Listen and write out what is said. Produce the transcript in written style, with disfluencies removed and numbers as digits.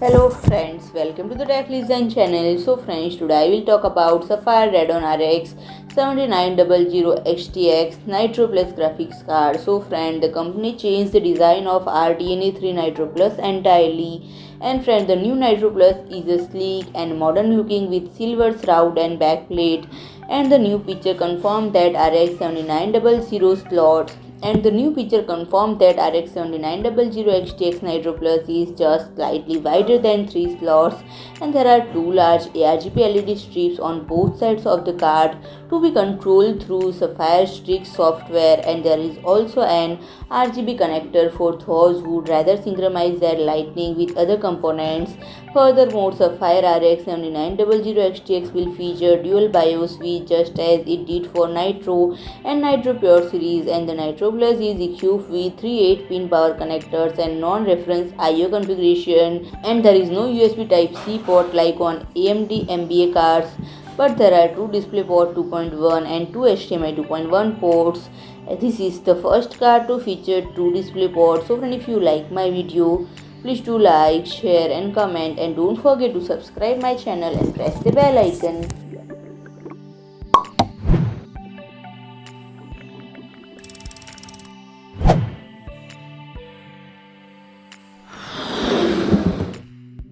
Hello friends, welcome to the Tech Design channel. So friends, today I will talk about Sapphire Radeon RX 7900 XTX NITRO Plus graphics card. So friend, the company changed the design of RDNA3 NITRO Plus entirely. And friend, the new NITRO Plus is a sleek and modern looking with silver shroud and backplate. And the new picture confirmed that RX 7900 slots and the new picture confirmed that RX 7900 XTX NITRO Plus is just slightly wider than 3 slots, and there are two large ARGB LED strips on both sides of the card to be controlled through Sapphire TRIXX software, and there is also an RGB connector for those who would rather synchronize their lighting with other components. Furthermore, Sapphire RX 7900 XTX will feature dual BIOS switch just as it did for NITRO and NITRO Pure series, and the NITRO Plus is equipped with 3 8-pin power connectors and non-reference I/O configuration, and there is no USB Type-C port like on AMD MBA cards, but there are two DisplayPort 2.1 and two HDMI 2.1 ports. This is the first card to feature two DisplayPort. So friend, if you like my video, please do like, share and comment, and don't forget to subscribe my channel and press the bell icon.